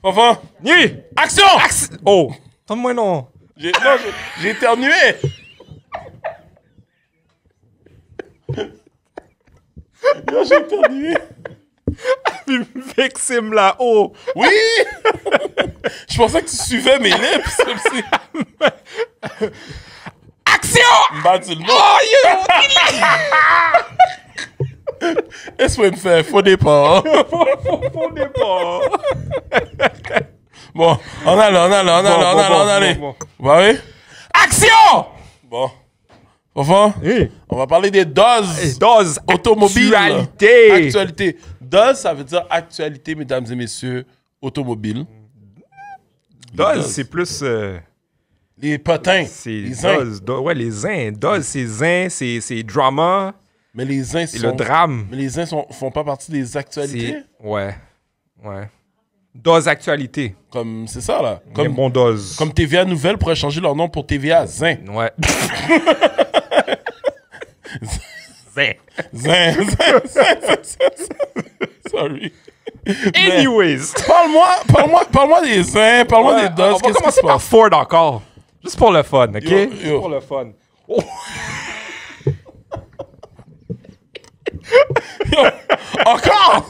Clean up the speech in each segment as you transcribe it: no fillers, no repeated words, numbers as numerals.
Enfin, Nuit! action! Oh! Donne-moi non. J'ai éternué. Yo, j'ai éternué. Vexime là-haut. Oui! Je pensais que tu suivais mes lips. Comme si... Action! Bah, tu le vois. Oh, Est-ce que me fait faux départ? Faux départ. Bon, on allait. Bon. Bah oui. Action! Bon. Enfin, Hey. on va parler des doses Dose. automobiles. Actualité. Actualité. Dose, ça veut dire actualité, mesdames et messieurs, automobile. Dose, c'est plus... Les potins. c'est Les zins. dose. Ouais, les zins. Dose, c'est zin, c'est drama. Mais les zins C'est le drame. Mais les zins font pas partie des actualités. Ouais. Dose actualité. Comme, c'est ça, là. Comme bon dose. Comme TVA Nouvelle pourrait changer leur nom pour TVA Zin. Ouais. Zin. Zin. Sorry. Anyways. Parle-moi des zins, parle-moi des doses. On va commencer par Ford encore. Juste pour le fun, OK? Yo. Juste pour le fun. Oh. Encore?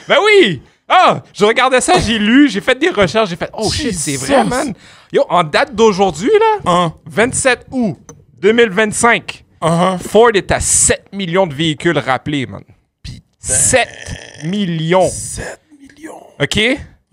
Ben oui! Ah! Je regardais ça, j'ai lu, j'ai fait des recherches, j'ai fait « Oh shit, c'est vrai, Jesus. man! » Yo, en date d'aujourd'hui, là, 27 août 2025, Ford est à 7 millions de véhicules rappelés, man. 7 millions. 7 millions. OK?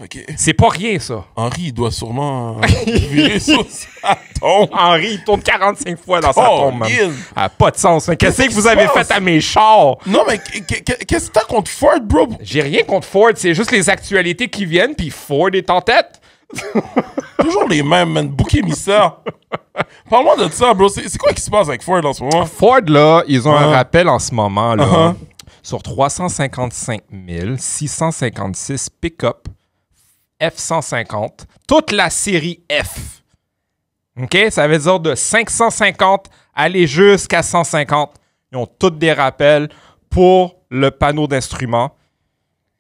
OK. C'est pas rien, ça. Henri, il doit sûrement virer sur sa tombe. Henri, il tourne 45 fois dans sa tombe, man. Lille. Ça a pas de sens. Hein. Qu'est-ce que qui vous se avez passe? fait à mes chars? Non, mais qu'est-ce que t'as contre Ford, bro? J'ai rien contre Ford, c'est juste les actualités qui viennent, puis Ford est en tête. Toujours les mêmes, man. Bouc émissaire. Parle-moi de ça, bro. C'est quoi qui se passe avec Ford en ce moment? Ford, là, ils ont un rappel en ce moment, là, Uh-huh. sur 355 656 pick-up F-150, toute la série F. OK? Ça veut dire de 550 aller jusqu'à 150. Ils ont toutes des rappels pour le panneau d'instruments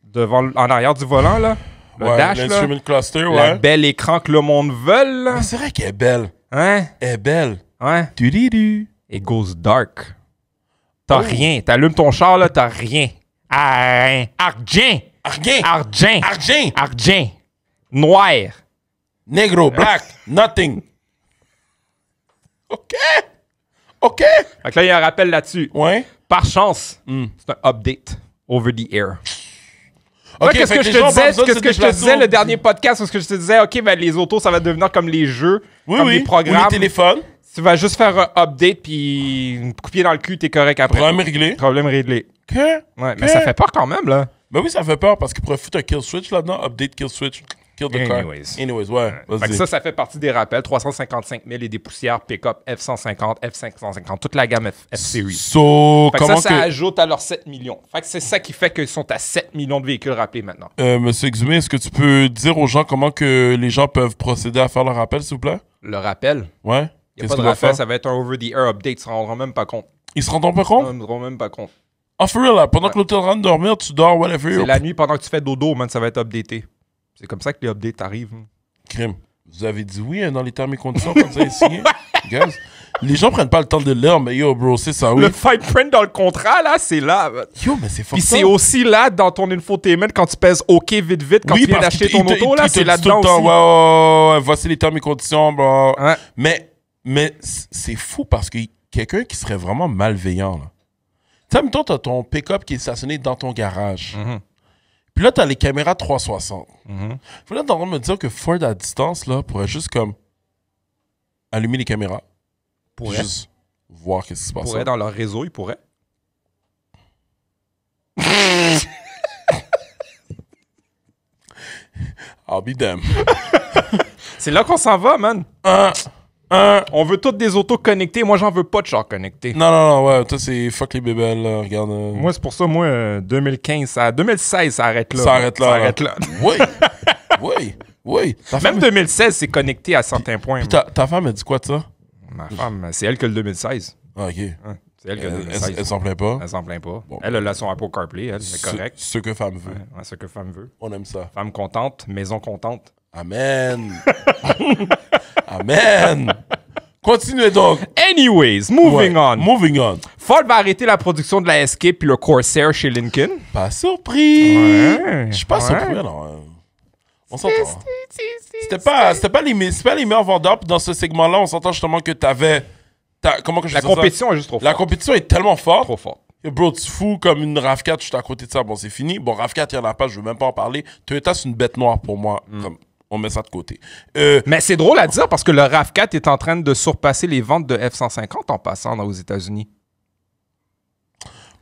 devant, en arrière du volant, là. Le dash, là. L'instrument cluster, Le ouais. bel écran que le monde veut, là. Mais c'est vrai qu'elle est belle. Hein? Elle est belle. Ouais. Du-di-du. It goes dark. T'as Oh. rien. T'allumes ton char, là, t'as rien. Ah, argent. Argent. Argent. Argent. Argent. Noir. Negro. Black. Nothing. OK. OK. Fait que là, il y a un rappel là-dessus. Ouais. Par chance, c'est un update over the air. OK, Qu'est-ce que je te disais le dernier podcast, parce que je te disais, OK, ben, les autos, ça va devenir comme les jeux, comme les Ou programmes. les téléphones. Tu vas juste faire un update, puis un coup de pied dans le cul, t'es correct après. Problème réglé. Problème réglé. OK. Ouais, mais ça fait peur quand même, là. Ben oui, ça fait peur parce qu'il pourrait foutre un kill switch là-dedans. Update, kill switch, kill the car. Anyways, ouais. Fait que ça fait partie des rappels. 355 000 et des poussières pick-up F-150, F-550, toute la gamme F-Series. So, Fait que comment ça ajoute à leurs 7 millions. Fait que c'est ça qui fait qu'ils sont à 7 millions de véhicules rappelés maintenant. Monsieur Exumé, est-ce que tu peux dire aux gens comment que les gens peuvent procéder à faire leur rappel, s'il vous plaît? Le rappel, Ouais. il n'y a pas de rappel, ça va être un over-the-air update. Ils se rendront même pas compte. Ils se rendront pas Ils compte? se rendront même pas compte. Ah, for real, là, pendant que l'autre est en train de dormir, tu dors, whatever. C'est la nuit pendant que tu fais dodo, man, ça va être updaté. C'est comme ça que les updates arrivent. Crime. Vous avez dit oui hein, dans les termes et conditions quand vous avez signé. Guys, les gens prennent pas le temps de le lire, mais yo, bro, c'est ça, oui. Le fine print dans le contrat, là, c'est là. Yo, mais c'est Puis fucked c'est up. aussi là dans ton infotainment quand tu pèses OK vite quand tu viens parce d'acheter qu'il ton te- auto, là, il te c'est dit là-dedans tout le temps, aussi. ouais, voici les termes et conditions, bro. Ouais. Mais c'est fou parce que quelqu'un qui serait vraiment malveillant, là. Tu sais, mettons, t'as ton pick-up qui est stationné dans ton garage. Puis là, t'as les caméras 360. Puis là, t'es en train de me dire que Ford à distance, là, pourrait juste comme allumer les caméras. Puis Pourrait. juste voir qu'est-ce qui se passe. Pourrait dans leur réseau, ils pourraient. I'll be damn. C'est là qu'on s'en va, man. On veut toutes des autos connectées. Moi, j'en veux pas de char connecté. Non, ouais, toi, c'est fuck les bébelles, là, regarde. Moi, c'est pour ça, 2015, 2016, ça arrête là. Ça arrête là. Ça arrête là. Oui. Même 2016, c'est connecté à certains points. Puis ta femme a dit quoi de ça? Ma femme, c'est elle que le 2016. Ah, OK. C'est elle qui a donné le Elle 16. s'en plaint pas. Elle s'en plaint pas. Bon. Elle a son Apple CarPlay, elle, c'est correct. Ce que femme veut. Ouais, ce que femme veut. On aime ça. Femme contente, maison contente. Amen. Amen. Continuez donc. Anyways, moving on. Moving on. Ford va arrêter la production de la Escape puis le Corsair chez Lincoln. Pas surpris. Ouais. Je suis pas Ouais. surpris, alors. On s'entend. C'était pas les meilleurs vendeurs. Puis dans ce segment-là, on s'entend justement que comment que je La dis ça? compétition est juste trop La forte. compétition est tellement forte. Trop forte. Et bro, tu fous comme une RAV4, je suis à côté de ça. Bon, c'est fini. Bon, RAV4, il n'y en a pas, je veux même pas en parler. Toyota, c'est une bête noire pour moi. Comme, on met ça de côté. Mais c'est drôle à dire parce que le RAV4 est en train de surpasser les ventes de F-150 en passant aux États-Unis.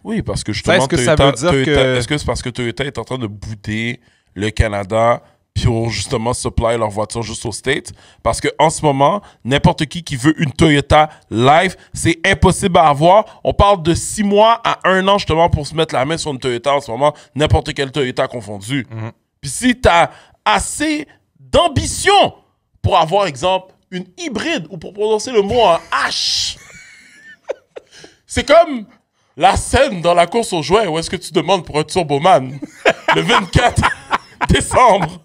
Oui, parce que justement, est-ce que ça veut dire que- Est-ce que c'est parce que Toyota est en train de bouder le Canada pour justement supply leur voiture juste aux States? Parce que en ce moment, n'importe qui veut une Toyota live, c'est impossible à avoir. On parle de 6 mois à 1 an justement pour se mettre la main sur une Toyota en ce moment, n'importe quelle Toyota confondue. Puis si tu as assez d'ambition pour avoir, exemple, une hybride ou pour prononcer le mot en H, c'est comme la scène dans la course aux jouets où est-ce que tu demandes pour un Turboman le 24 décembre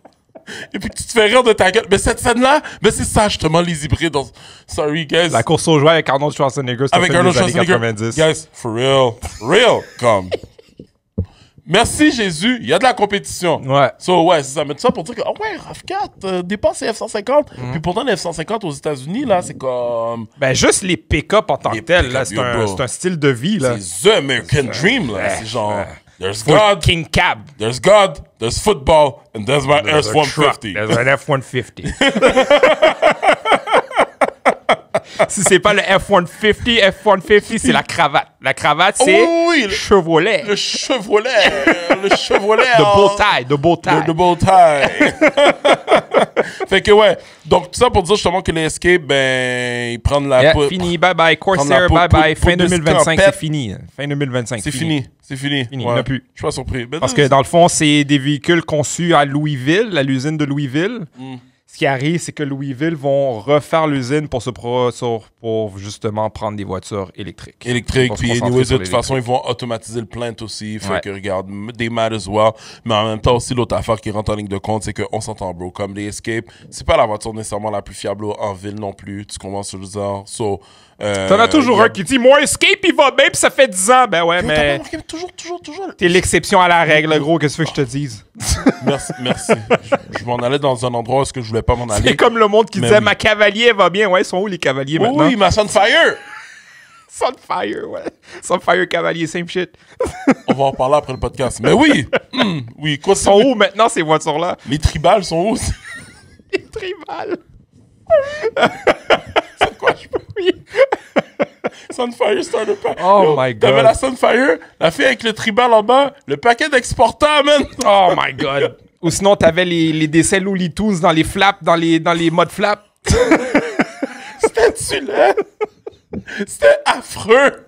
et puis que tu te fais rire de ta gueule. Mais cette scène-là, mais c'est ça justement les hybrides. Sorry, guys. La course aux jouets avec Arnold Schwarzenegger, c'est Avec un film Arnold des années Schwarzenegger. 90. Guys, for real. Real. Comme. Merci Jésus, il y a de la compétition. Ouais. So, ouais, c'est ça. Mais tout ça pour dire que, oh ouais, RAV4 dépasse les F-150. Puis pourtant, les F-150 aux États-Unis, là, c'est comme. Ben, juste les pick-up en tant que Les tel, pick-up, là, c'est yo, un, bro. c'est un style de vie, là. C'est the American Dream, là. C'est genre. There's Ford God, King Cab. there's God, there's football, and there's my There's a truck. F-150. There's an F-150. Si c'est pas le F-150, c'est la cravate. La cravate, c'est Oh, oui, Chevrolet. Le Chevrolet. Le Chevrolet. De beau taille, de beau taille. De beau taille. Fait que ouais. Donc, tout ça pour dire justement que les Escape, ben, ils prennent la Yeah, poudre. fini, bye bye. Prendre Corsair, la bye bye. poudre Fin de 2025, c'est scampette. fini. Fin 2025. C'est fini. C'est fini. Fini, Ouais. il n'y en a plus. Je suis pas surpris. Ben, Parce que dans le fond, c'est des véhicules conçus à Louisville, à l'usine de Louisville. Ce qui arrive, c'est que Louisville vont refaire l'usine pour justement prendre des voitures électriques. électrique, Pour se puis concentrer anyways, sur de toute façon, ils vont automatiser le plant aussi. Fait Ouais. que regarde, they might as well. Mais en même temps aussi, l'autre affaire qui rentre en ligne de compte, c'est qu'on s'entend, bro. Comme les Escape, c'est pas la voiture nécessairement la plus fiable en ville non plus. Tu comprends ce que je veux dire? So, T'en as toujours y a- un qui dit « Moi, Escape, il va bien, puis ça fait 10 ans. » Ben ouais, Yo, mais t'as remarqué, toujours. t'es l'exception à la règle, gros. Qu'est-ce que tu veux que je te dise? Merci. Je m'en allais dans un endroit où est-ce que je voulais pas m'en aller. C'est comme le monde qui Mais disait oui. Ma cavalier va bien. Ouais, ils sont où les cavaliers Oui, maintenant? oui, ma Sunfire! Sunfire, ouais. Sunfire cavalier, same shit. On va en parler après le podcast. Mais oui! Oui, quoi, Ils sont où maintenant, ces voitures-là? Les tribales sont où? Les tribales. C'est quoi, je peux... Oui. Sunfire Starter Pack. Oh Yo, my God. T'avais la Sunfire, la fille avec le tribal en bas, le paquet d'exportants, man! Oh my God. Ou sinon, t'avais les dessins Looney Tunes dans les flaps, dans les modes flaps. C'était-tu là? C'était affreux!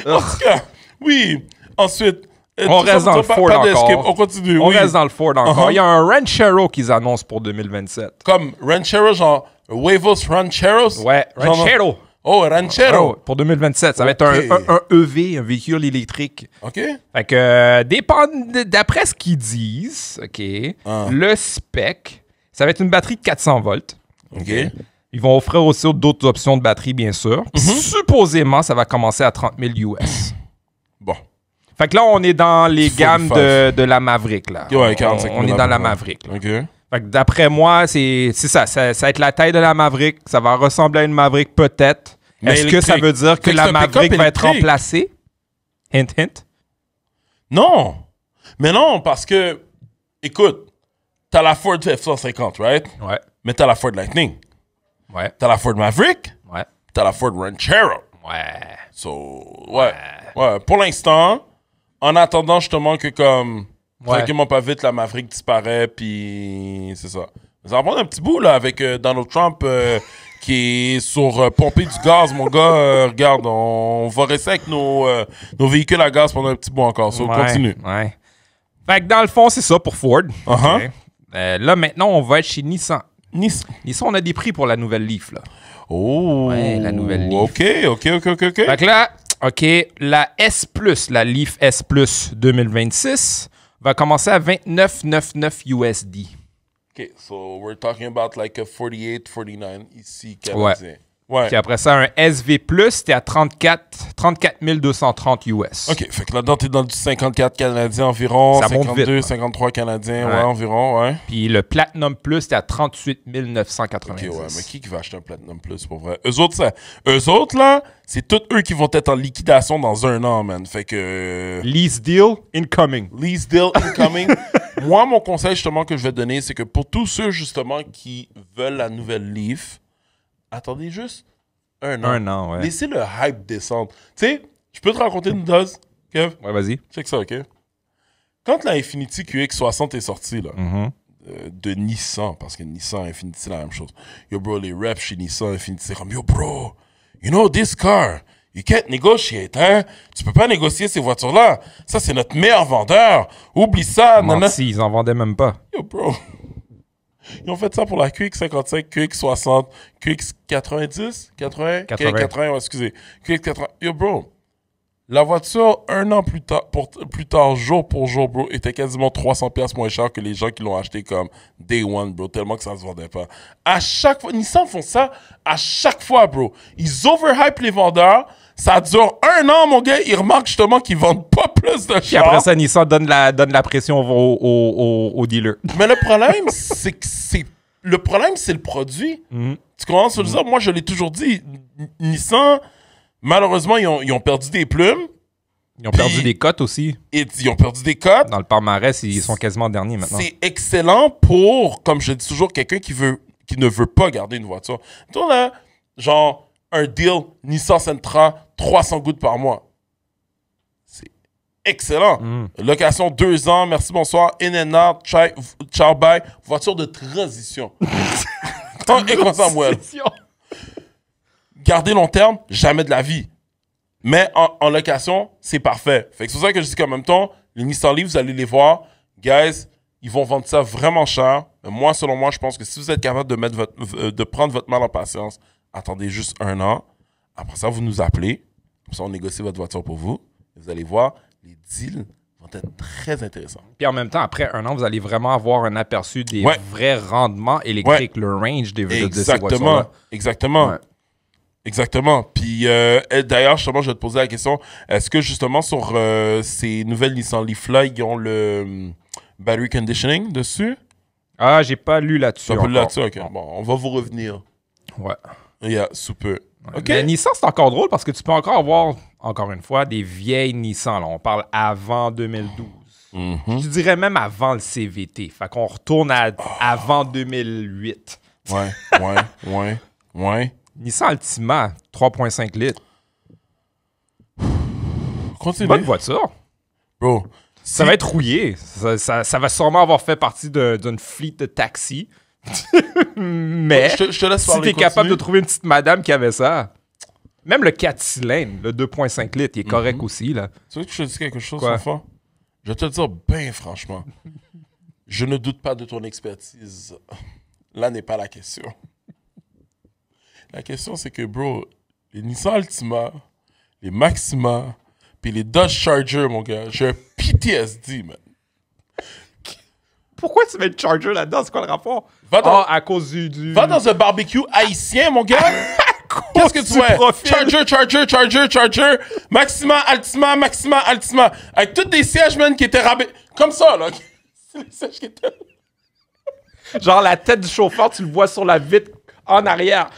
En tout cas, oui. Ensuite... On reste dans le Ford d'escape. encore. On continue, On oui. reste dans le Ford encore. Uh-huh. Il y a un Ranchero qu'ils annoncent pour 2027. Comme Ranchero, genre... Huevos Rancheros? Ouais, Genre- Ranchero. Oh, Ranchero! Oh, pour 2027. Ça va être Ok. un EV, un véhicule électrique. OK? Fait que, d'après ce qu'ils disent, OK, le spec, ça va être une batterie de 400 volts. OK. Ils vont offrir aussi d'autres options de batterie, bien sûr. Puis supposément, ça va commencer à 30 000 US. Bon. Fait que là, on est dans les gammes 45. de la Maverick, là. Ouais, 45 000 on est dans la à peu près. Maverick, là. OK. Fait que d'après moi, c'est ça. Ça va être la taille de la Maverick. Ça va ressembler à une Maverick, peut-être. Mais Est-ce que ça électrique. veut dire que Fait que la c'est un pick-up Maverick va être électrique. remplacée? Hint, hint. Non! Mais non, parce que... Écoute, t'as la Ford F-150, right? Ouais. Mais t'as la Ford Lightning. Ouais. T'as la Ford Maverick. Ouais. T'as la Ford Ranchero. Ouais. So, ouais. Pour l'instant, en attendant justement que comme... Ouais. Tranquillement pas vite, la Maverick disparaît, puis c'est ça. Ça va prendre un petit bout, là, avec Donald Trump qui est sur pomper du gaz, mon gars. Regarde, on va rester avec nos véhicules à gaz pendant un petit bout encore. So, continue. Ouais. Fait que dans le fond, c'est ça pour Ford. Uh-huh. Ok. Là, maintenant, on va être chez Nissan. Nice. Nissan, on a des prix pour la nouvelle Leaf, là. Oh. Ouais, la nouvelle Leaf. OK. Fait que là, OK, la S+, la Leaf S+, 2026, va commencer à 29,99 USD. OK, so we're talking about like a 48, 49 ici, canadien. Ouais. Puis après ça, un SV+, t'es à 34 230 US. OK, fait que là-dedans, t'es dans du 54 canadien environ, Ça monte 52, vite, 53 canadiens, Ouais. ouais, environ, ouais. Puis le Platinum Plus, t'es à 38 OK, 990. ouais, mais qui va acheter un Platinum Plus, pour vrai? Eux autres, là, c'est tous eux qui vont être en liquidation dans 1 an, man. Fait que... Lease deal incoming. Lease deal incoming. Moi, mon conseil, justement, que je vais donner, c'est que pour tous ceux, justement, qui veulent la nouvelle Leaf, attendez juste 1 an. 1 an, ouais. Laissez le hype descendre. Tu sais, je peux te raconter une dose, Kev? Ouais, vas-y. Check ça, OK? Quand la Infiniti QX60 est sortie, là, Mm-hmm. de Nissan, parce que Nissan et Infiniti, c'est la même chose. Yo, bro, les reps chez Nissan, Infiniti, c'est comme, yo, bro, you know, this car, you can't negotiate, hein? Tu peux pas négocier ces voitures-là. Ça, c'est notre meilleur vendeur. Oublie ça, nanana. Si, ils en vendaient même pas. Yo, bro. Ils ont fait ça pour la QX55, QX60, QX90, 80, 80, ouais, excusez. QX80. Yo, bro. La voiture, 1 an plus tard, jour pour jour, bro, était quasiment 300$ moins cher que les gens qui l'ont acheté comme Day One, bro, tellement que ça se vendait pas. À chaque fois, Nissan font ça à chaque fois, bro. Ils overhype les vendeurs. Ça dure 1 an, mon gars. Ils remarquent justement qu'ils vendent pas plus de Puis chars. après ça, Nissan donne la pression aux dealers. Mais le problème, c'est que le problème, c'est le produit. Tu comprends ce que je veux dire? Moi, je l'ai toujours dit. Nissan, malheureusement, ils ont perdu des plumes. Ils ont perdu des cotes aussi. Et ils ont perdu des cotes. Dans le palmarès, ils sont quasiment derniers maintenant. C'est excellent pour, comme je dis toujours, quelqu'un qui ne veut pas garder une voiture. Tu vois, là, genre, un deal Nissan Sentra, 300 gouttes par mois. C'est excellent. Location 2 ans, merci, bonsoir, in and out, ciao, bye. Voiture de transition. Et comme ça, moi. Garder long terme, jamais de la vie. Mais en location, c'est parfait. Fait que c'est pour ça que je dis qu'en même temps, les Nissan Leaf, vous allez les voir. Guys, ils vont vendre ça vraiment cher. Mais moi, selon moi, je pense que si vous êtes capable de prendre votre mal en patience, attendez juste 1 an. Après ça, vous nous appelez. Comme ça, on négocie votre voiture pour vous. Vous allez voir, les deals vont être très intéressants. Puis en même temps, après 1 an, vous allez vraiment avoir un aperçu des Ouais. vrais rendements électriques, le range de ces voitures-là. Exactement. Ouais. Exactement. Puis d'ailleurs, justement, je vais te poser la question. Est-ce que justement sur ces nouvelles Nissan Leaf-là, ils ont le battery conditioning dessus? Ah, j'ai pas lu là-dessus. Ça peut encore. là-dessus, ok. Bon, on va vous revenir. Ouais. Yeah, sous peu. OK. Mais Nissan, c'est encore drôle parce que tu peux encore avoir, encore une fois, des vieilles Nissan. Là. On parle avant 2012. Je dirais même avant le CVT. Fait qu'on retourne avant 2008. Ouais. Nissan Altima, 3,5 litres. Continue. Bonne voiture. Bro. Ça va être rouillé. Ça va sûrement avoir fait partie d'une fleet de taxis. Mais Je te laisse si parler, t'es capable continue. de trouver une petite madame qui avait ça, même le 4 cylindres, le 2,5 litres, il est correct aussi. Là. Tu veux que je te dise quelque chose, Quoi? enfant? Je vais te le dire bien franchement. Je ne doute pas de ton expertise. Là n'est pas la question. La question, c'est que, bro, les Nissan Altima, les Maxima, puis les Dodge Charger, mon gars, j'ai un PTSD, man. Pourquoi tu mets le Charger là-dedans? C'est quoi le rapport? Va dans- à cause du... Va dans un barbecue haïtien, mon gars. Qu'est-ce que tu du fais? profil. Charger. Maxima, Altima. Avec tous des sièges, man, qui étaient rabais. Comme ça, là. C'est les sièges qui étaient... Genre la tête du chauffeur, tu le vois sur la vitre en arrière.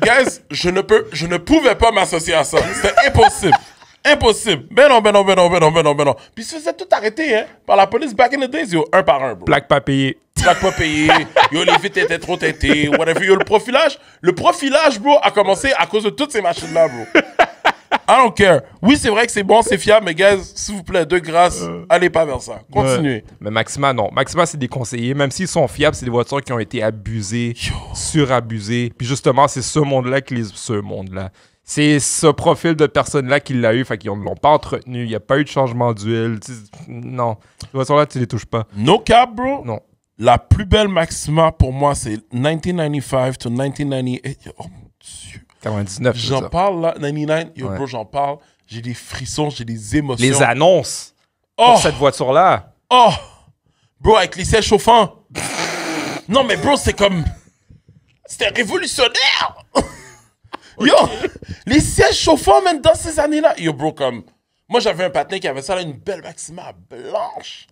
Guys, je ne pouvais pas m'associer à ça. C'était impossible. Impossible. Ben non. Puis ils se faisaient tout arrêter, hein, par la police back in the days, yo, un par un, bro. Plaque pas payée. Plaque pas payé. Yo, les vitres étaient trop teintées, whatever. Yo, le profilage, bro, a commencé à cause de toutes ces machines-là, bro. I don't care. Oui, c'est vrai que c'est bon, c'est fiable, mais guys, s'il vous plaît, de grâce, allez pas vers ça. Continuez. Ouais. Mais Maxima, non. Maxima, c'est déconseillé. Même s'ils sont fiables, c'est des voitures qui ont été abusées, surabusées. Puis justement, c'est ce monde-là qui les... Ce monde-là. C'est ce profil de personne-là qui l'a eu. Fait qu'ils ne l'ont pas entretenu. Il n'y a pas eu de changement d'huile. Non. Ces voitures-là, tu les touches pas. No cap, bro. Non. La plus belle Maxima pour moi, c'est 1995 to 1998. Oh mon Dieu. 99, c'est J'en ça. parle là, 99, yo Ouais. bro, j'en parle. J'ai des frissons, j'ai des émotions. Les annonces Oh! pour cette voiture-là. Oh! Bro, avec les sièges chauffants. Non, mais bro, c'est comme... C'était révolutionnaire! Yo! Les sièges chauffants, même dans ces années-là. Yo, bro, comme... Moi, j'avais un patin qui avait ça, là, une belle Maxima blanche.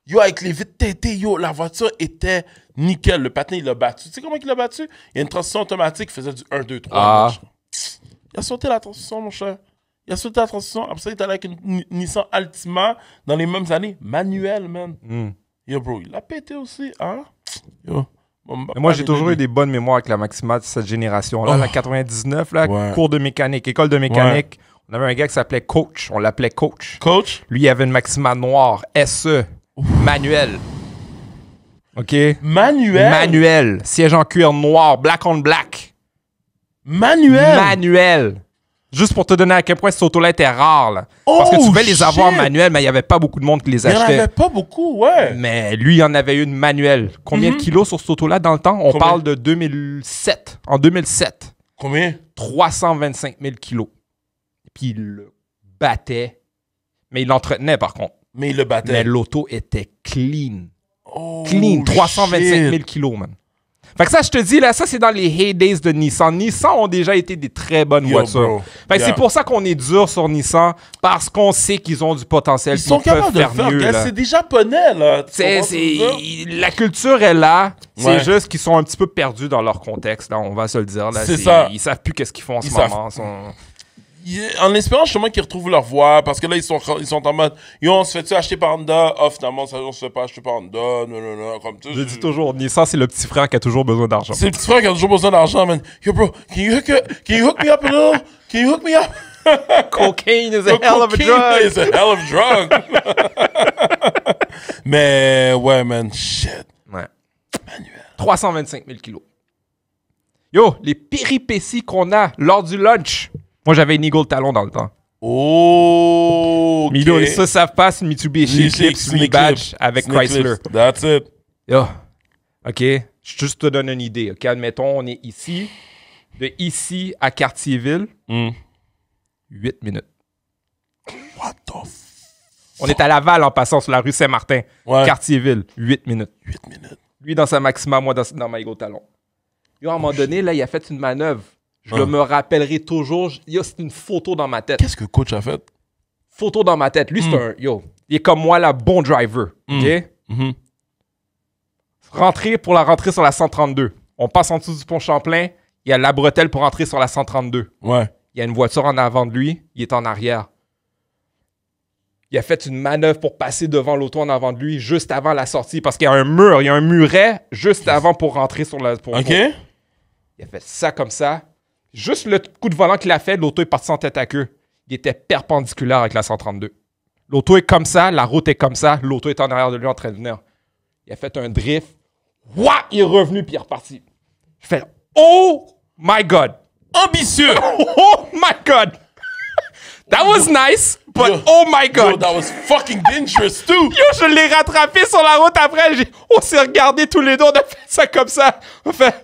Yo, avec les vitres teintées, yo, la voiture était nickel. Le patin, il l'a battu. Tu sais comment il l'a battu? Il y a une transition automatique qui faisait du 1, 2, 3. Ah. Il a sauté la transition, mon cher. Il a sauté la transition. Après ça, il est allé avec une Nissan Altima dans les mêmes années. Manuel, man. Yo, bro, il a pété aussi, hein? Yo. Mais moi, j'ai toujours eu des bonnes mémoires avec la Maxima de cette génération-là. Oh. La 99, là, Ouais. cours de mécanique, école de mécanique. On avait un gars qui s'appelait Coach. On l'appelait Coach. Coach? Lui, il avait une Maxima noire, SE, manuel. OK? Manuel? Manuel. Siège en cuir noir, black on black. Manuel? Manuel. Juste pour te donner à quel point cette auto-là était rare. Là. Parce que tu pouvais les avoir shit. manuels, mais il n'y avait pas beaucoup de monde qui les Il n'y en achetait. avait pas beaucoup, ouais. Mais lui, il en avait une manuelle. Combien de kilos sur cette auto-là dans le temps? On Combien? parle de 2007. En 2007, Combien? 325 000 kilos. Puis il le battait. Mais il l'entretenait, par contre. Mais il le battait. Mais l'auto était clean. Oh, Clean. 325 000 shit. kilos, man. Fait que ça, je te dis, là, ça, c'est dans les heydays de Nissan. Nissan ont déjà été des très bonnes Yo, voitures. bro. Fait que Yeah. c'est pour ça qu'on est dur sur Nissan, parce qu'on sait qu'ils ont du potentiel. Ils sont peuvent capables de le faire, mieux, gars. là. C'est des Japonais, là. Tu C'est, comprends ce que je veux dire? la culture est là. C'est Ouais. juste qu'ils sont un petit peu perdus dans leur contexte. Là, on va se le dire. Là. C'est ça. Ils savent plus qu'est-ce qu'ils font en Ils ce savent. moment. En espérant justement qu'ils retrouvent leur voie, parce que là, ils sont en mode, yo, on se fait-tu acheter par Honda? Oh, finalement, ça, on se fait pas acheter par Honda. Non, comme tout. Je dis toujours, Nissan, c'est le petit frère qui a toujours besoin d'argent. C'est le petit frère qui a toujours besoin d'argent, man. Yo, bro, can you hook me up a little? Can you hook me up? Cocaine is a hell of a Cocaine drug. is a hell of a drug. Mais, ouais, man, shit. Ouais. 325 000 kilos. Yo, les péripéties qu'on a lors du lunch. Moi, j'avais une Eagle Talon dans le temps. Oh, Mais les ça savent pas, c'est une Mitsubishi Eclipse Rebadge avec Chrysler. That's it. Yo, OK, je juste te donne une idée. OK, admettons, on est ici. De ici à Cartierville, 8 minutes. What the On est à Laval en passant sur la rue Saint-Martin. Ouais. Cartierville, 8 minutes. 8 minutes. Lui dans sa Maxima, moi dans ma Eagle Talon. Yo, à un moment donné, là, il a fait une manœuvre. Je me rappellerai toujours. Yo, c'est une photo dans ma tête. Qu'est-ce que coach a fait? Photo dans ma tête. Lui, c'est un... Yo, il est comme moi, là, bon driver. OK? Pour la rentrée sur la 132. On passe en dessous du pont Champlain. Il y a la bretelle pour entrer sur la 132. Ouais. Il y a une voiture en avant de lui. Il est en arrière. Il a fait une manœuvre pour passer devant l'auto en avant de lui juste avant la sortie parce qu'il y a un mur. Il y a un muret juste avant pour rentrer sur la... OK? Il a fait ça comme ça. Juste le coup de volant qu'il a fait, l'auto est partie en tête à queue. Il était perpendiculaire avec la 132. L'auto est comme ça, la route est comme ça, l'auto est en arrière de lui en train de venir. Il a fait un drift. Ouah! Il est revenu puis il est reparti. Je fais oh my God! Ambitieux! Oh my God! That was nice, but Yo. oh my Yo, God! that was fucking dangerous too! Yo, je l'ai rattrapé sur la route après. On s'est regardé tous les deux, on a fait ça comme ça. On fait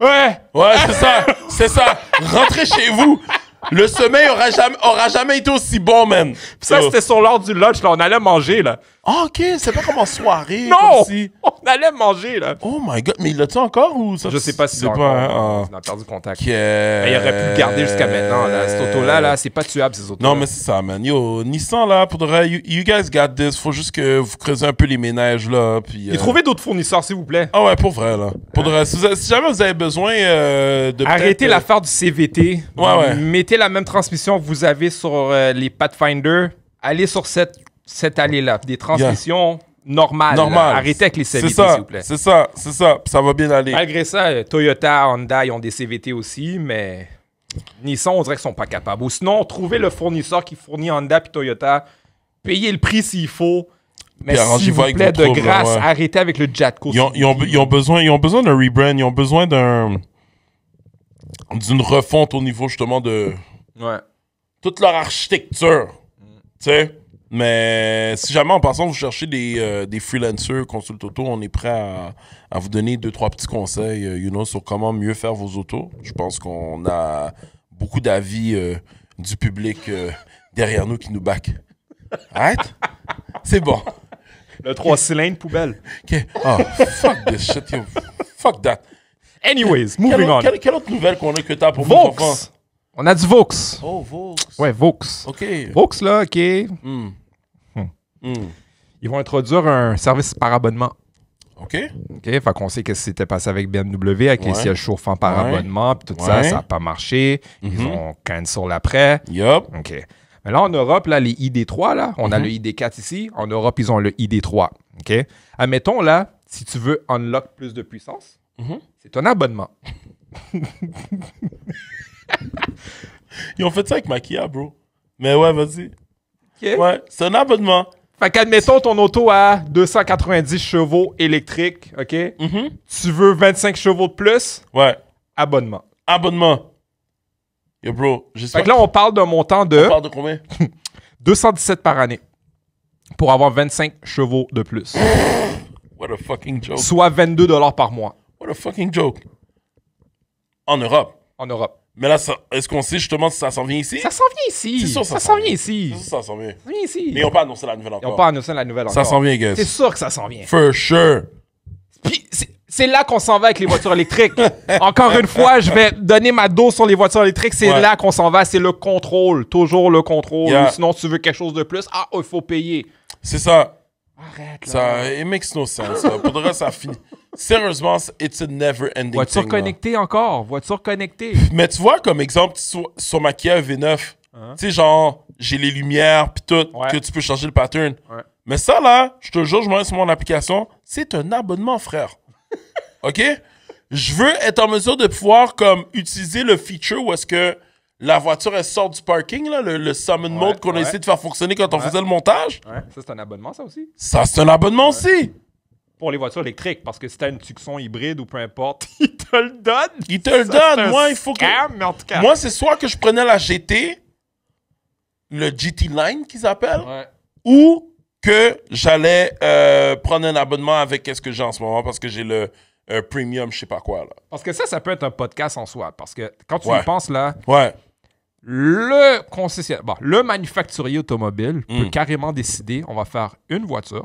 ouais! Ouais, c'est ça! C'est ça! Rentrez chez vous! Le sommeil aura jamais été aussi bon, man! Ça, c'était sur l'heure du lunch, là. On allait manger, là. Ah, OK, c'est pas comme en soirée. Non! Comme si... On allait manger, là. Oh my God, mais il l'a-tu encore ou ça? Je sais pas si c'est c'est pas. encore. On a perdu contact. OK. Mais il aurait pu le garder jusqu'à maintenant, là. Cette auto-là, là, c'est pas tuable, ces autos. Non, mais c'est ça, man. Yo, Nissan, là, pour de vrai, you guys got this. Faut juste que vous creusez un peu les ménages, là. Puis, Et trouvez d'autres fournisseurs, s'il vous plaît. Ah ouais, pour vrai, là. Pour de vrai, si jamais vous avez besoin de... Arrêtez peut-être, l'affaire du CVT. Ouais. Mettez la même transmission que vous avez sur les Pathfinder. Allez sur cette allée-là. Des transmissions normales. normal. Là. Arrêtez avec les CVT, C'est ça, s'il vous plaît. c'est ça. Ça va bien aller. Malgré ça, Toyota, Honda, ils ont des CVT aussi, mais Nissan, on dirait qu'ils sont pas capables. Ou sinon, trouvez le fournisseur qui fournit Honda puis Toyota. Payez le prix s'il faut. Mais Puis s'il arrangez-vous vous avec plaît, vos de troubles, grâce, ouais. arrêtez avec le Jatco. Ils ont besoin d'un rebrand, ils ont besoin d'une refonte au niveau justement de Ouais. toute leur architecture. Tu sais? Mais si jamais en passant, vous cherchez des freelancers, consulte auto, on est prêt à vous donner 2-3 petits conseils, sur comment mieux faire vos autos. Je pense qu'on a beaucoup d'avis du public derrière nous qui nous back. Arrête? C'est bon. Le 3 cylindres poubelle. OK. Oh, fuck this shit, yo. Fuck that. Anyways, moving on. Quelle autre nouvelle qu'on a que t'as pour Vaux. nos enfants? On a du Vaux. Oh, Vaux. Ouais, Vaux. OK. Vaux, là, OK. Ils vont introduire un service par abonnement. OK. OK, fait qu'on sait qu'est-ce qui s'était passé avec BMW, avec les sièges chauffants par abonnement, puis tout ça n'a pas marché. Ils ont cancel l'après. Yup. OK. Mais là, en Europe, là, les ID3, là, on a le ID4 ici. En Europe, ils ont le ID3. OK? Admettons, là, si tu veux unlock plus de puissance, c'est un abonnement. Ils ont fait ça avec ma Kia, bro. Mais ouais, vas-y. OK? Ouais, c'est un abonnement. Fait qu'admettons ton auto à 290 chevaux électriques, OK? Tu veux 25 chevaux de plus? Ouais. Abonnement. Abonnement. Yo, bro, j'espère. Fait que là, on parle d'un montant de On parle de combien? 217 par année pour avoir 25 chevaux de plus. What a fucking joke. Soit 22 $ par mois What a fucking joke. En Europe. en Europe. Mais là, est-ce qu'on sait justement si ça s'en vient ici? Ça s'en vient ici. C'est sûr, ça s'en vient ici. C'est sûr, ça s'en vient. Ça vient ici. Mais ils n'ont pas annoncé la nouvelle Ils encore. n'ont pas annoncé la nouvelle Ça encore. s'en vient, guys. C'est sûr que ça s'en vient. For sure. Puis c'est là qu'on s'en va avec les voitures électriques. Encore une fois, je vais donner ma dose sur les voitures électriques. C'est là qu'on s'en va. C'est le contrôle. Toujours le contrôle. Yeah. Sinon, tu veux quelque chose de plus. Ah, il faut payer. C'est ça. Arrête, là. Ça, it makes no sense. Pour de vrai, ça finit. Sérieusement, it's a never ending Voiture thing. connectée encore. Voiture connectée. Mais tu vois, comme exemple, sur ma Kia V9, tu sais, genre, j'ai les lumières pis tout, que tu peux changer le pattern. Ouais. Mais ça, là, je te jure, je m'en sur mon application, c'est un abonnement, frère. OK? Je veux être en mesure de pouvoir, comme, utiliser le feature où est-ce que la voiture, elle sort du parking, là, le summon mode qu'on a essayé de faire fonctionner quand on faisait le montage. Ouais. Ça, c'est un abonnement, ça aussi. Ça, c'est un abonnement aussi. Pour les voitures électriques, parce que si t'as une Tucson hybride ou peu importe, ils te le donnent. Il te le donne. Moi, il faut que... Mais en tout cas. Moi, c'est soit que je prenais la GT, le GT Line qu'ils appellent, ou que j'allais prendre un abonnement avec qu'est-ce que j'ai en ce moment parce que j'ai le premium, je sais pas quoi, là. Parce que ça peut être un podcast en soi. Parce que quand tu y penses, là, Ouais. le concessionnaire, le manufacturier automobile peut carrément décider, on va faire une voiture,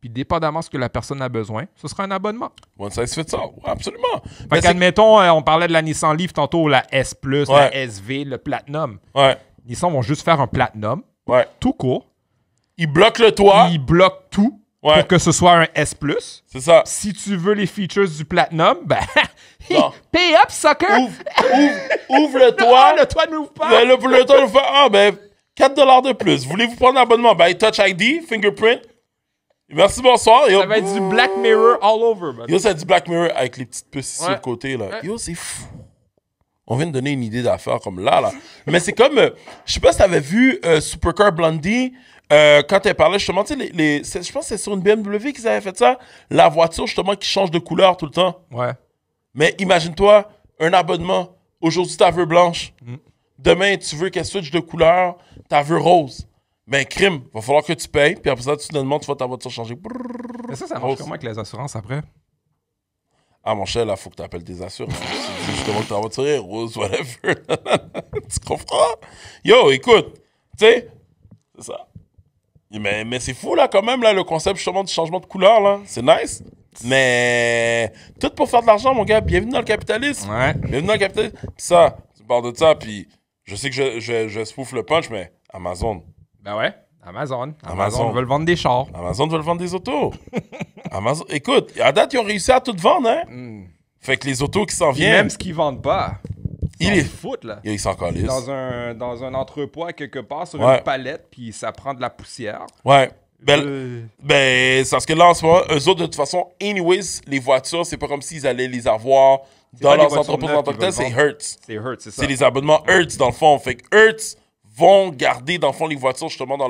puis dépendamment de ce que la personne a besoin, ce sera un abonnement. One size fits all. Ouais, absolument. Fait qu'admettons, on parlait de la Nissan Leaf tantôt, la S+, la SV, le Platinum. Ouais. Nissan vont juste faire un Platinum, tout court. Ils bloquent le toit. Ils bloquent tout pour que ce soit un S+. C'est ça. Si tu veux les features du Platinum, ben, Non. pay up, sucker! Ouvre le toit. Le toit n'ouvre pas! Le toit nous fait, ben, $4 de plus. Voulez-vous prendre un abonnement? Ben, Touch ID, Fingerprint. Merci, bonsoir. Ça va être du Black Mirror all over, man. Yo, c'est du Black Mirror avec les petites puces sur le côté, là. Yo, c'est fou. On vient de donner une idée d'affaires comme là. Mais c'est comme, je sais pas si t'avais vu Supercar Blondie, quand elle parlait justement, tu sais, je pense que c'est sur une BMW qu'ils avaient fait ça, la voiture justement qui change de couleur tout le temps. Ouais. Mais imagine-toi, un abonnement. Aujourd'hui, ta vue blanche. Demain, tu veux qu'elle switch de couleur, ta vue rose. Ben, crime, va falloir que tu payes, puis après ça, tu te demandes, tu vois ta voiture changer. Mais ça marche comment avec les assurances après? Ah, mon cher, là, faut que tu appelles tes assurances. C'est justement que ta voiture est rose, whatever. Tu comprends? Yo, écoute, tu sais, c'est ça. Mais c'est fou, là, quand même, là, le concept, justement, du changement de couleur, là. C'est nice. Mais tout pour faire de l'argent, mon gars. Bienvenue dans le capitalisme. Ouais. Bienvenue dans le capitalisme. Puis ça, tu parles de ça, puis je sais que je spoof le punch, mais Amazon. Ben ouais. Amazon veut vendre des chars. Amazon veut vendre des autos. Amazon, écoute, à date, ils ont réussi à tout vendre, hein? Fait que les autos qui s'en viennent. Même ce qu'ils vendent pas. Ils foutent, là. Ils s'en calissent. Dans un entrepôt à quelque part sur une palette, puis ça prend de la poussière. Ouais. Ben, c'est parce que là, en ce moment, eux autres, de toute façon, anyways, les voitures, c'est pas comme s'ils allaient les avoir dans leurs entrepôts en tant que tel, c'est Hertz. C'est Hertz, c'est ça. C'est les abonnements Hertz, dans le fond. Fait que Hertz vont garder, dans le fond, les voitures, justement, dans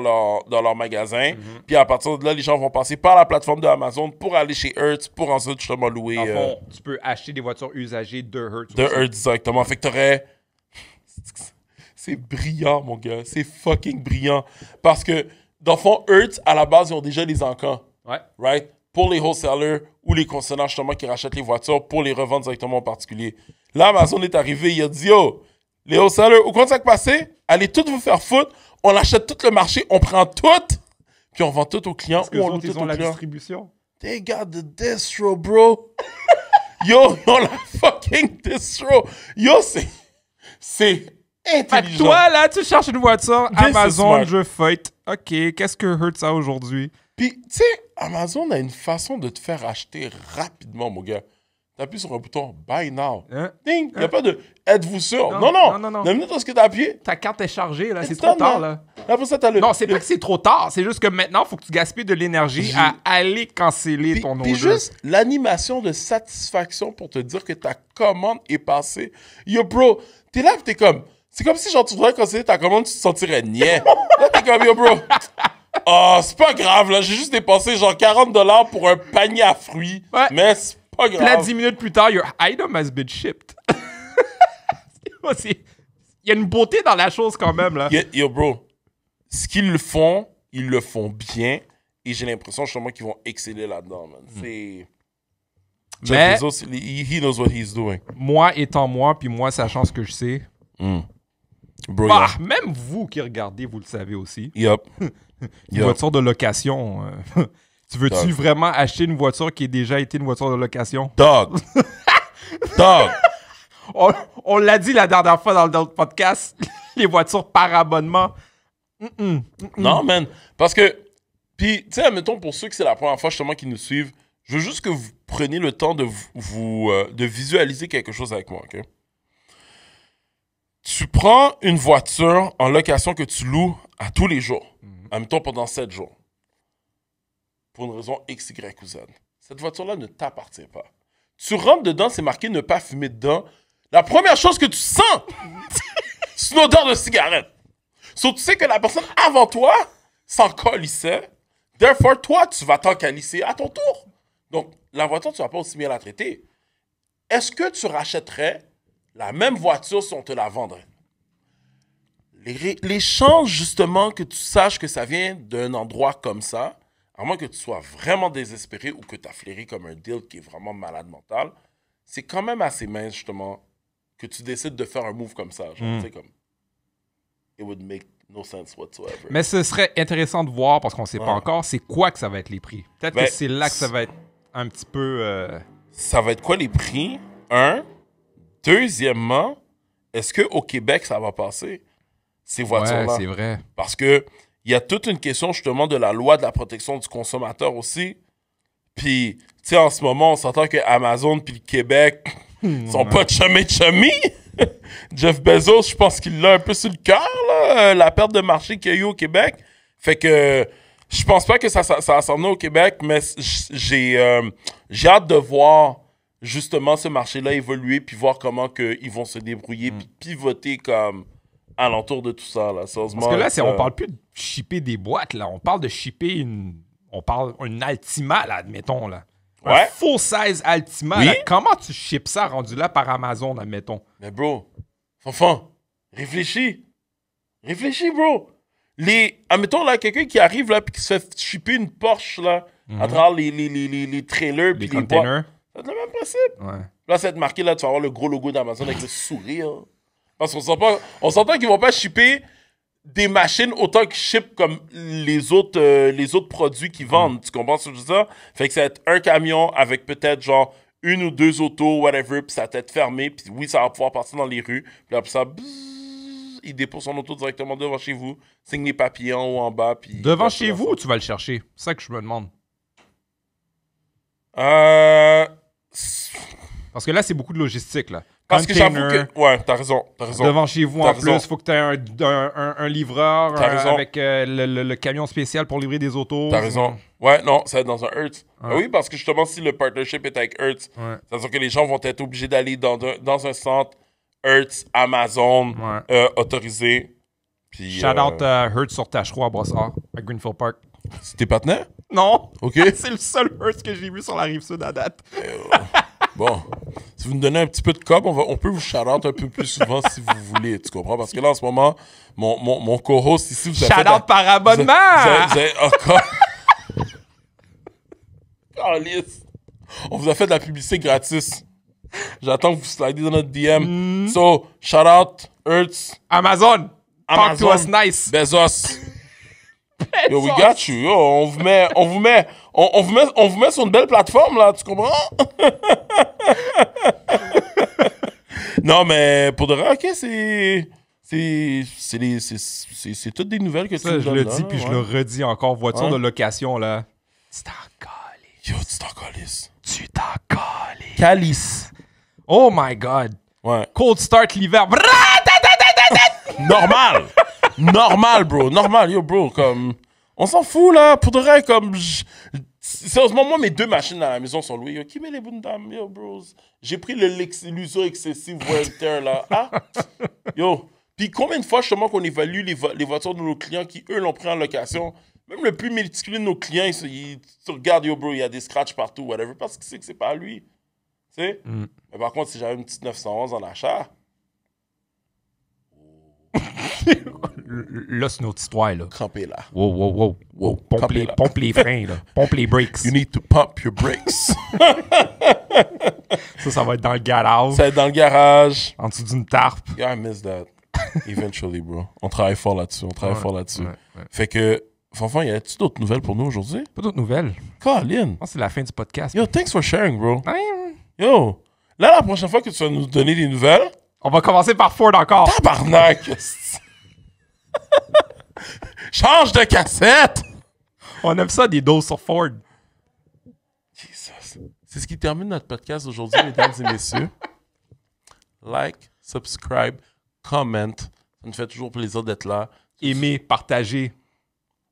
leur magasin. Puis à partir de là, les gens vont passer par la plateforme de Amazon pour aller chez Hertz, pour ensuite, justement, louer... Dans le fond, tu peux acheter des voitures usagées de Hertz. De Hertz, directement. Fait que t'aurais... C'est brillant, mon gars. C'est fucking brillant. Parce que, dans le fond, Hertz, à la base, ils ont déjà les encans. Ouais. Right? Pour les wholesalers ou les concessionnaires, justement, qui rachètent les voitures pour les revendre directement aux particuliers. Là, Amazon est arrivé, il a dit, yo, les wholesalers, au compte ça passé, allez toutes vous faire foutre, on achète tout le marché, on prend tout, puis on vend tout aux clients Parce que ou on eux loue autres, ils tout ont aux la clients. distribution. They got the distro, bro. Yo, ils ont la fucking distro. Yo, c'est Fait que intelligent. toi, là, tu cherches une voiture, This is Amazon, smart. je fight. OK, qu'est-ce que Hertz a aujourd'hui? Puis, tu sais, Amazon a une façon de te faire acheter rapidement, mon gars. T'appuies sur un bouton « Buy now Hein? ». Ding! Il n'y a pas de « Êtes-vous sûr? » Non, Non. non. La minute où tu as appuyé, Ta carte est chargée, là, c'est it's trop done, tard, man. là. Après ça, t'as le... Non, c'est pas que c'est trop tard, c'est juste que maintenant, il faut que tu gaspilles de l'énergie à aller canceller Puis, ton puis order. juste l'animation de satisfaction pour te dire que ta commande est passée. Yo, bro, t'es là, t'es comme... C'est comme si, genre, tu voudrais canceller ta commande, tu te sentirais niais. Là, t'es comme, yo, bro... Oh, c'est pas grave, là. J'ai juste dépensé, genre, 40$ pour un panier à fruits. Ouais. Mais c'est pas Puis là, grave. 10 minutes plus tard, your item has been shipped. Il y a une beauté dans la chose quand même, là. Yo, bro, ce qu'ils font, ils le font bien. Et j'ai l'impression, justement, qu'ils vont exceller là-dedans, man. C'est... Mais- Jeff Bezos, he knows what he's doing. Moi étant moi, puis moi sachant ce que je sais. Bro, Bah, même vous qui regardez, vous le savez aussi. yup. Une voiture de location. Tu veux-tu Dog. vraiment acheter une voiture qui a déjà été une voiture de location? Dog. Dog. On l'a dit la dernière fois dans le podcast, les voitures par abonnement. Non, man. Parce que, puis, tu sais, admettons, pour ceux que c'est la première fois, justement, qui nous suivent, je veux juste que vous preniez le temps de de visualiser quelque chose avec moi, OK? Tu prends une voiture en location que tu loues à tous les jours, admettons pendant 7 jours, pour une raison X, Y ou Z. Cette voiture-là ne t'appartient pas. Tu rentres dedans, c'est marqué ne pas fumer dedans. La première chose que tu sens, c'est une odeur de cigarette. Sauf tu sais que la personne avant toi s'en calissait. Therefore, toi, tu vas t'en calisser à ton tour. Donc, la voiture, tu vas pas aussi bien la traiter. Est-ce que tu rachèterais la même voiture si on te la vendrait? Les chances, justement, que tu saches que ça vient d'un endroit comme ça, à moins que tu sois vraiment désespéré ou que tu as flairé comme un deal qui est vraiment malade mental, c'est quand même assez mince, justement, que tu décides de faire un move comme ça. Genre, tu sais, comme... It would make no sense whatsoever. Mais ce serait intéressant de voir, parce qu'on ne sait pas encore, c'est quoi que ça va être les prix. Peut-être Ben, que c'est là que ça va être un petit peu... Ça va être quoi les prix? Un. Deuxièmement, est-ce qu'au Québec, ça va passer, ces voitures-là? Ouais, c'est vrai. Parce que il y a toute une question, justement, de la loi de la protection du consommateur aussi. Puis, tu sais, en ce moment, on s'entend que Amazon puis le Québec sont pas chummy. Jeff Bezos, je pense qu'il l'a un peu sur le cœur, là, la perte de marché qu'il y a eu au Québec. Fait que je pense pas que ça va s'en venir au Québec, mais j'ai hâte de voir justement ce marché-là évoluer puis voir comment ils vont se débrouiller puis pivoter comme alentour de tout ça. Là. Parce que là, on parle plus de shipper des boîtes, là. On parle de shipper une Altima, là, admettons, là. Un Ouais. full-size Altima, Oui. là. Comment tu ships ça rendu là par Amazon, admettons? Mais bro, Fanfan, réfléchis. Réfléchis, bro. Admettons, là, quelqu'un qui arrive, là, puis qui se fait shipper une Porsche, là, à travers les trailers, puis Les les boîtes. containers? C'est le même principe. Ouais. Là, ça va être marqué, là, tu vas avoir le gros logo d'Amazon avec le sourire. Parce qu'on s'entend qu'ils vont pas shipper des machines autant qu'ils shippent comme les autres produits qu'ils vendent. Tu comprends ce que je veux dire? Fait que ça va être un camion avec peut-être genre une ou deux autos, whatever, puis ça va être fermé, puis oui, ça va pouvoir partir dans les rues. Puis après ça, bzzz, il dépose son auto directement devant chez vous, signe les papiers en haut, en bas, puis... Devant chez vous ou tu vas le chercher? C'est ça que je me demande. Parce que là, c'est beaucoup de logistique, là. Parce que j'avoue Container, que... Ouais, t'as raison. devant chez vous, T'as en raison. plus, il faut que tu aies un livreur T'as raison. avec le camion spécial pour livrer des autos. T'as raison. Ouais, non, ça va être dans un Hertz. Ouais. Ah oui, parce que justement, si le partnership est avec Hertz, Ouais. ça veut dire que les gens vont être obligés d'aller dans un centre Hertz, Amazon, autorisé. Puis, Shout out Hertz sur Tachereau à Brossard, à Greenfield Park. C'était partenaire? Non! OK. C'est le seul Hertz que j'ai vu sur la Rive-Sud à date. Bon, si vous nous donnez un petit peu de cob, on peut vous shout-out un peu plus souvent si vous voulez, tu comprends? Parce que là, en ce moment, mon co-host ici, vous avez Shout-out par abonnement! Vous avez encore... Calice. On vous a fait de la publicité gratis. J'attends que vous slidez dans notre DM. So, shout-out, Hertz, Amazon! Talk to us Amazon, nice! Bezos. Yo, we got you. Yo, on vous met sur une belle plateforme, là, tu comprends? Non, mais pour de vrai, OK, c'est toutes des nouvelles que tu Ça, nous je donnes, le là, dis, puis je ouais. le redis encore. Voiture Ouais. de location, là. Tu t'en calices. Yo, tu t'en calisses. Tu t'en calices. Calice. Oh my God. Ouais. Cold start l'hiver. Normal. Normal, bro. Normal, yo, bro. Comme, on s'en fout, là. Pour de vrai, comme... Sérieusement, moi, mes 2 machines à la maison sont louées. Yo, qui met les bonnes dames, yo, bros? J'ai pris l'uso excessive wear and tear, là. Ah? Yo. Puis combien de fois, justement, qu'on évalue les voitures de nos clients qui, eux, l'ont pris en location? Même le plus méticuleux de nos clients, il regarde, yo, bro, il y a des scratchs partout, whatever, parce qu'il sait que c'est pas lui. Tu sais? Mais par contre, si j'avais une petite 911 en achat... Là, c'est une autre histoire, là. Crampé, là. Wow. Campé, là. Pompe les freins, là. Pompe les brakes. You need to pump your brakes. Ça va être dans le garage, Ça va être dans le garage. en dessous d'une tarpe. Yeah, I miss that. Eventually, bro. On travaille fort là-dessus. Ouais. Fait que, Fanfan, y a-tu d'autres nouvelles pour nous aujourd'hui? Pas d'autres nouvelles. Colin. Je pense que c'est la fin du podcast. Yo, thanks for sharing, bro. Ouais. Yo. Là, la prochaine fois que tu vas nous donner des nouvelles, On va commencer par Ford encore. tabarnak! Change de cassette! On aime ça, des doses sur Ford. Jesus. C'est ce qui termine notre podcast aujourd'hui, mesdames et messieurs. Like, subscribe, comment. Ça nous fait toujours plaisir d'être là. Aimer, partager,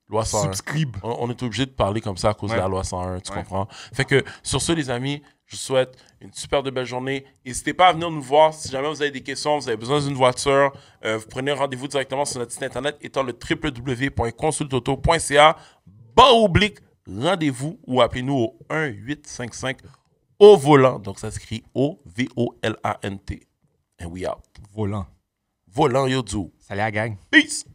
Loi 101. subscribe. On est obligé de parler comme ça à cause de la loi 101, tu comprends? Fait que sur ce, les amis, je vous souhaite une super de belle journée. N'hésitez pas à venir nous voir si jamais vous avez des questions, vous avez besoin d'une voiture. Vous prenez rendez-vous directement sur notre site internet étant le www.consultauto.ca. Rendez-vous ou appelez-nous au 1-855 au volant. Donc ça s'écrit O-V-O-L-A-N-T. And we out. Volant. Volant, yo, do. Salut la gang. Peace!